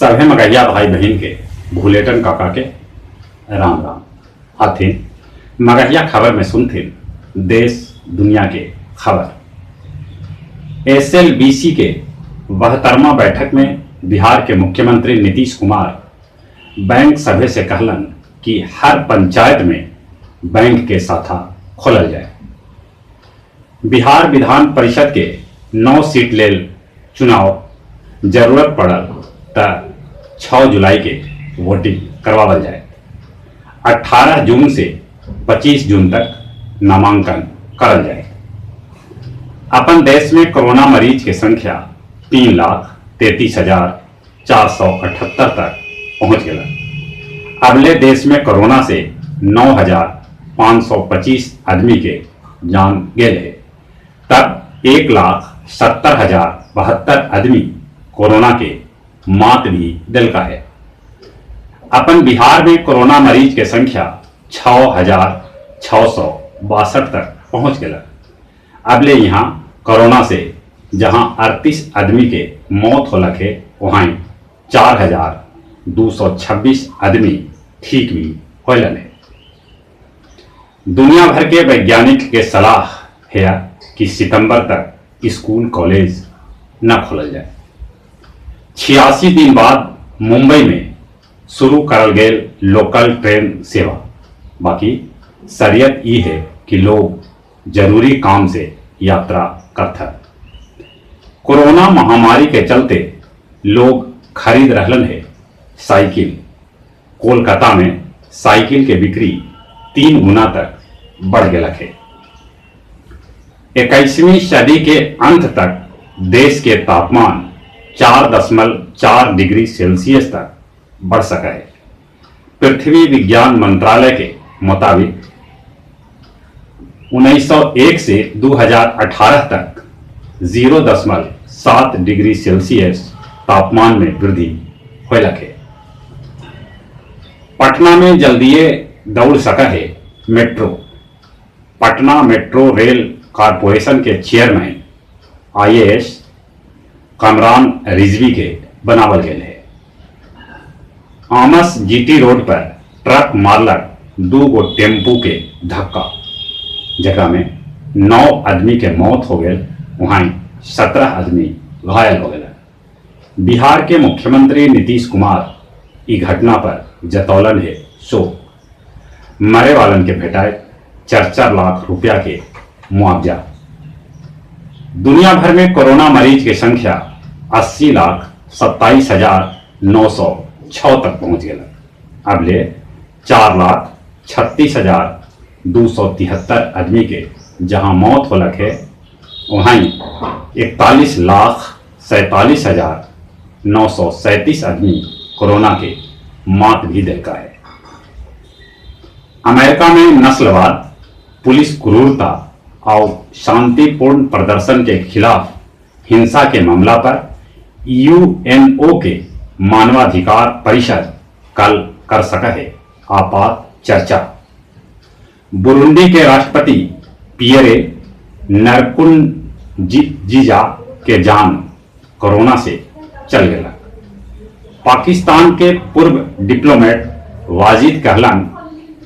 सभे मगहिया भाई बहन के भूलेटन काका के राम राम। हथिन मगहिया खबर में सुनथिन देश दुनिया के खबर। एसएलबीसी के 72वां बैठक में बिहार के मुख्यमंत्री नीतीश कुमार बैंक सभे से कहलन कि हर पंचायत में बैंक के शाखा खोलल जाए। बिहार विधान परिषद के 9 सीट लेल चुनाव जरूरत पड़ल त 6 जुलाई के वोटिंग करवावल जाए। 18 जून से 25 जून तक नामांकन करल जाए। अपन देश में कोरोना मरीज की संख्या 3,33,478 तक पहुंच गया। अगले देश में कोरोना से 9,525 आदमी के जान गए है। तब 1,70,072 आदमी कोरोना के मात भी दिल का है। अपन बिहार में कोरोना मरीज की संख्या 6,662 तक पहुंच गया। अबले यहाँ कोरोना से जहां 38 आदमी के मौत हो लगे वहां 4,226 आदमी ठीक भी होलन है। दुनिया भर के वैज्ञानिक के सलाह है कि सितंबर तक स्कूल कॉलेज न खोलल जाए। 86 दिन बाद मुंबई में शुरू करल गए लोकल ट्रेन सेवा। बाकी शरीयत ये है कि लोग जरूरी काम से यात्रा करते। कोरोना महामारी के चलते लोग खरीद रहलन है साइकिल। कोलकाता में साइकिल के बिक्री 3 गुना तक बढ़ गया है। 21वीं सदी के अंत तक देश के तापमान 4.4 डिग्री सेल्सियस तक बढ़ सका है। पृथ्वी विज्ञान मंत्रालय के मुताबिक 1901 से 2018 तक 0.7 डिग्री सेल्सियस तापमान में वृद्धि हो लगे। पटना में जल्दीए दौड़ सका है metro. Patna metro rail corporation के चेयरमैन IAS कमरान रिजवी के बनावल गए है। आमस GT रोड पर ट्रक मारलक 2 गो टेम्पू के धक्का, जगह में 9 आदमी के मौत हो गए, वहां 17 आदमी घायल हो गए। बिहार के मुख्यमंत्री नीतीश कुमार इस घटना पर जतौलन है शोक। मरे वालन के भेटाए 4-4 लाख रुपया के मुआवजा। दुनिया भर में कोरोना मरीज की संख्या 80,27,906 तक पहुंच गया। अबले 4,36,273 आदमी के जहां मौत हो लगे वहीं 41,47,937 आदमी कोरोना के मात भी दिल का है। अमेरिका में नस्लवाद, पुलिस क्रूरता और शांतिपूर्ण प्रदर्शन के खिलाफ हिंसा के मामला पर UNO के मानवाधिकार परिषद कल कर सका है आपात चर्चा। बुरुंडी के राष्ट्रपति पियरे नरकुंजिजा के जान कोरोना से चल गया। पाकिस्तान के पूर्व डिप्लोमेट वाजिद कहलन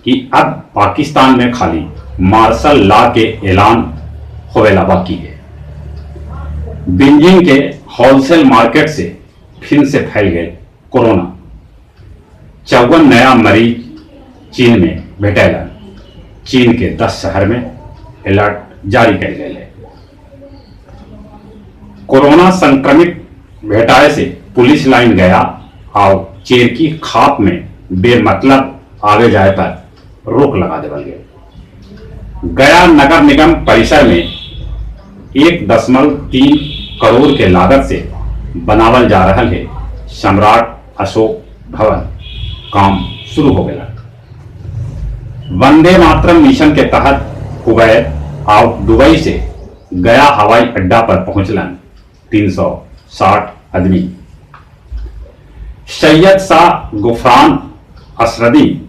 कि अब पाकिस्तान में खाली मार्शल लॉ के ऐलान होवेला बाकी है। बीजिंग के होलसेल मार्केट से फिर से फैल गए कोरोना। 54 नया मरीज चीन में भेटैलन। चीन के 10 शहर में अलर्ट जारी कर गए है। कोरोना संक्रमित भेटाए से पुलिस लाइन गया और चेरकी खाप में बेमतलब आगे जाए पर रोक लगा देवल गया। गया नगर निगम परिसर में 1.3 करोड़ के लागत से बनावल जा रहा है सम्राट अशोक भवन। काम शुरू हो गया। वंदे मातरम मिशन के तहत कुवैत और दुबई से गया हवाई अड्डा पर पहुंचलन 360 आदमी। सैयद शाह गुफरान असरदी,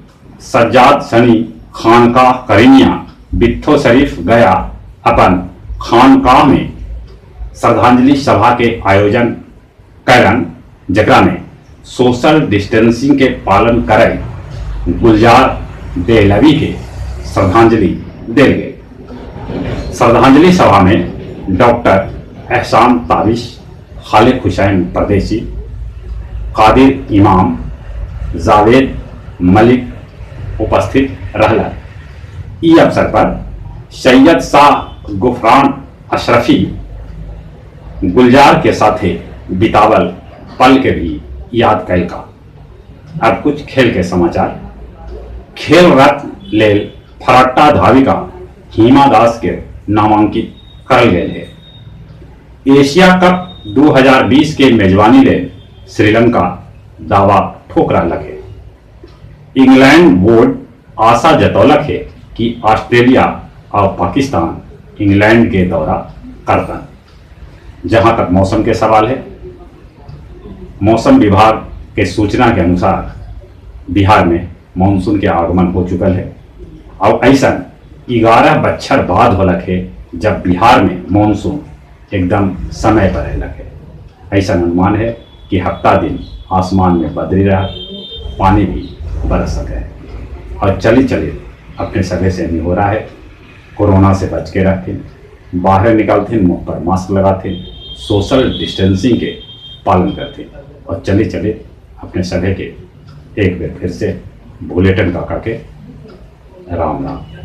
सज्जाद सनी खानकाह करीमिया बित्थो शरीफ गया अपन खानकाह में श्रद्धांजलि सभा के आयोजन कैलन, जकरा में सोशल डिस्टेंसिंग के पालन करें गुलजार देहलवी के श्रद्धांजलि दिल गई। श्रद्धांजलि सभा में डॉक्टर एहसान ताबिश, खालिद हुसैन परदेसी, कादिर इमाम, जावेद मलिक उपस्थित रहला। ई अवसर पर सैयद शाह गुफरान अशरफी गुलजार के साथे बितावल पल के भी याद कैल का। अब कुछ खेल के समाचार। खेल रत्न लेल फराट्टा धाविका हिमा दास के नामांकित करल गए है। एशिया कप 2020 के मेजबानी लेल श्रीलंका दावा ठोक रहा है। इंग्लैंड बोर्ड आशा जतौलक है कि ऑस्ट्रेलिया और पाकिस्तान इंग्लैंड के दौरा करतन। जहां तक मौसम के सवाल है, मौसम विभाग के सूचना के अनुसार बिहार में मानसून के आगमन हो चुका है और ऐसा 11 बच्छर बाद होलक है जब बिहार में मानसून एकदम समय पर रहलक है। ऐसा अनुमान है कि हफ्ता दिन आसमान में बदली रहा, पानी भी बरस सके। और चली चली अपने सगे से नहीं हो रहा है, कोरोना से बच के रखें, बाहर निकलते मुंह पर मास्क लगाते, सोशल डिस्टेंसिंग के पालन करते और चले चले अपने सगे के एक बार फिर से बुलेटिन का के राम राम।